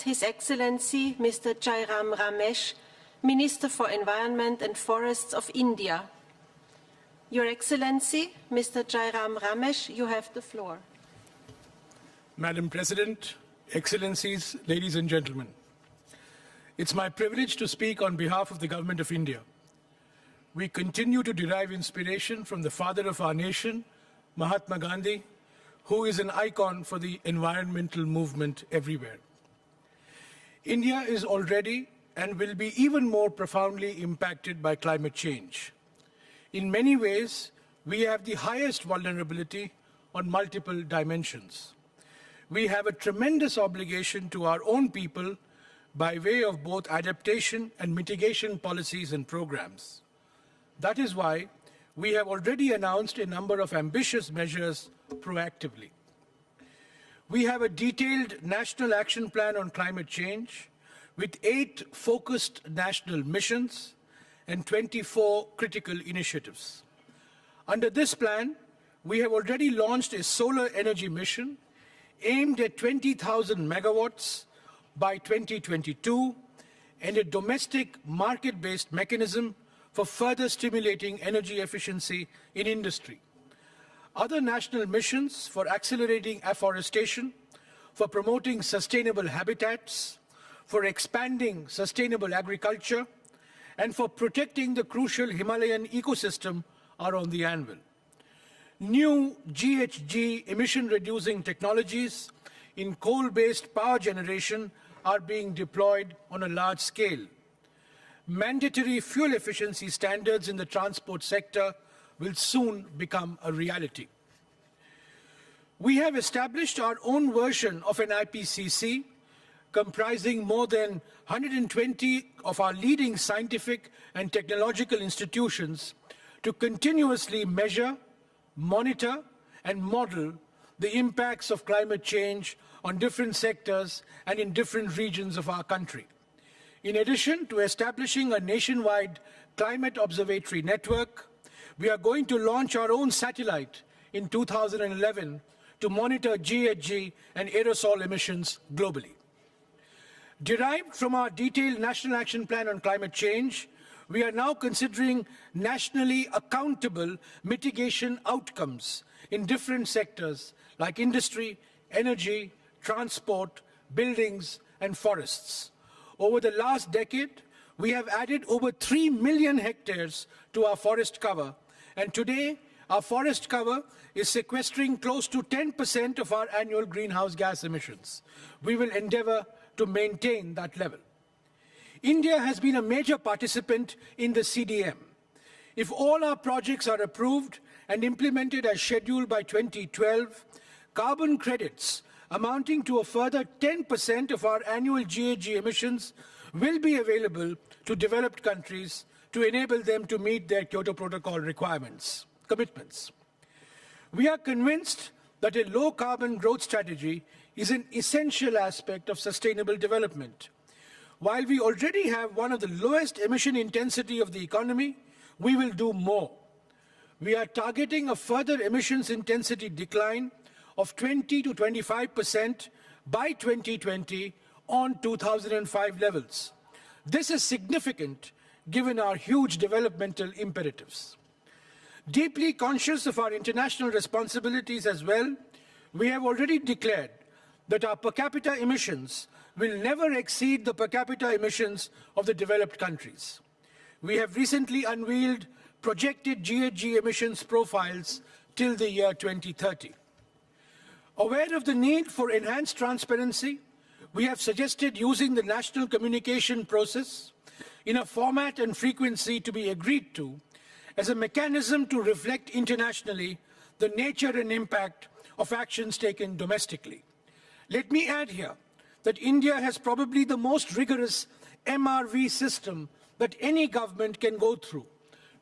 His Excellency Mr. Jairam Ramesh, Minister for Environment and Forests of India. Your Excellency, Mr. Jairam Ramesh, you have the floor. Madam President, Excellencies, ladies and gentlemen, it's my privilege to speak on behalf of the Government of India. We continue to derive inspiration from the father of our nation, Mahatma Gandhi, who is an icon for the environmental movement everywhere. India is already and will be even more profoundly impacted by climate change. In many ways, we have the highest vulnerability on multiple dimensions. We have a tremendous obligation to our own people by way of both adaptation and mitigation policies and programs. That is why we have already announced a number of ambitious measures proactively. We have a detailed National Action Plan on climate change with 8 focused national missions and 24 critical initiatives. Under this plan, we have already launched a solar energy mission aimed at 20,000 megawatts by 2022 and a domestic market-based mechanism for further stimulating energy efficiency in industry. Other national missions for accelerating afforestation, for promoting sustainable habitats, for expanding sustainable agriculture, and for protecting the crucial Himalayan ecosystem are on the anvil. New GHG emission-reducing technologies in coal-based power generation are being deployed on a large scale. Mandatory fuel efficiency standards in the transport sector will soon become a reality. We have established our own version of an IPCC comprising more than 120 of our leading scientific and technological institutions to continuously measure, monitor, and model the impacts of climate change on different sectors and in different regions of our country. In addition to establishing a nationwide climate observatory network, we are going to launch our own satellite in 2011 to monitor GHG and aerosol emissions globally. Derived from our detailed National Action Plan on climate change, we are now considering nationally accountable mitigation outcomes in different sectors like industry, energy, transport, buildings, and forests. Over the last decade, we have added over 3 million hectares to our forest cover, and today our forest cover is sequestering close to 10% of our annual greenhouse gas emissions. We will endeavor to maintain that level. India has been a major participant in the CDM. If all our projects are approved and implemented as scheduled by 2012, carbon credits amounting to a further 10% of our annual GHG emissions will be available to developed countries to enable them to meet their Kyoto Protocol commitments. We are convinced that a low-carbon growth strategy is an essential aspect of sustainable development. While we already have one of the lowest emission intensity of the economy, we will do more. We are targeting a further emissions intensity decline of 20 to 25% by 2020 on 2005 levels. This is significant given our huge developmental imperatives. Deeply conscious of our international responsibilities as well, we have already declared that our per capita emissions will never exceed the per capita emissions of the developed countries. We have recently unveiled projected GHG emissions profiles till the year 2030. Aware of the need for enhanced transparency, we have suggested using the national communication process in a format and frequency to be agreed to as a mechanism to reflect internationally the nature and impact of actions taken domestically. Let me add here that India has probably the most rigorous MRV system that any government can go through,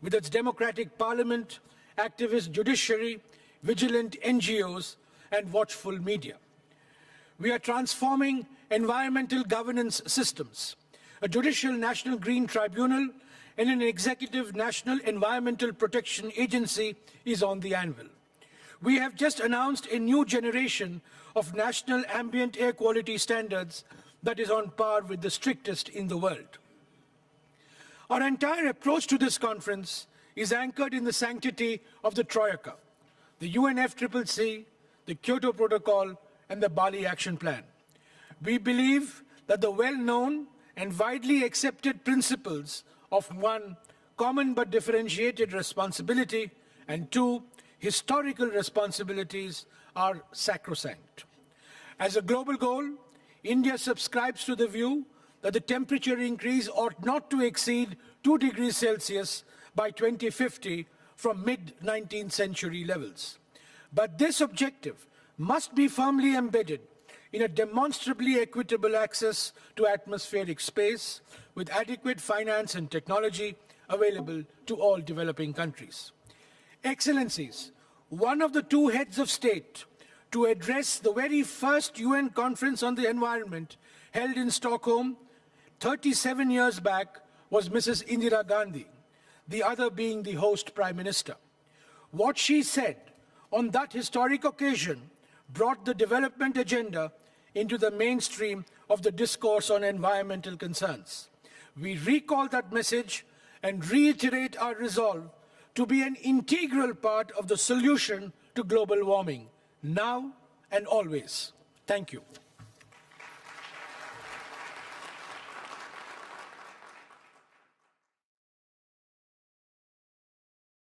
with its democratic parliament, activist judiciary, vigilant NGOs, and watchful media. We are transforming environmental governance systems. A judicial national green tribunal and an executive national environmental protection agency is on the anvil. We have just announced a new generation of national ambient air quality standards that is on par with the strictest in the world. Our entire approach to this conference is anchored in the sanctity of the Troika, the UNFCCC, the Kyoto Protocol, and the Bali Action Plan. We believe that the well-known and widely accepted principles of 1, common but differentiated responsibility, and 2, historical responsibilities are sacrosanct. As a global goal, India subscribes to the view that the temperature increase ought not to exceed 2 degrees Celsius by 2050 from mid-19th century levels. But this objective must be firmly embedded in a demonstrably equitable access to atmospheric space with adequate finance and technology available to all developing countries. Excellencies, one of the 2 heads of state to address the very first UN conference on the environment held in Stockholm 37 years back was Mrs. Indira Gandhi, the other being the host Prime Minister. What she said on that historic occasion brought the development agenda into the mainstream of the discourse on environmental concerns. We recall that message and reiterate our resolve to be an integral part of the solution to global warming, now and always. Thank you.